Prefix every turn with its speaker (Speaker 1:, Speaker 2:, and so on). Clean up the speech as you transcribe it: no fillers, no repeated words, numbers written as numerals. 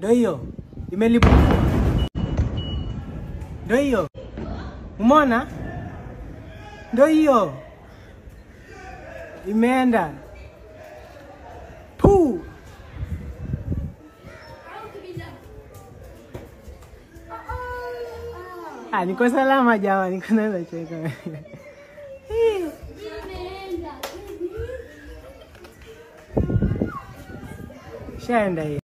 Speaker 1: Ndio hiyo. Imelipuka. Ndio hiyo. Umeona? Ndio hiyo. Imeenda. Puu. Niko salama jamani, niko naweza cheka. Shaenda hii.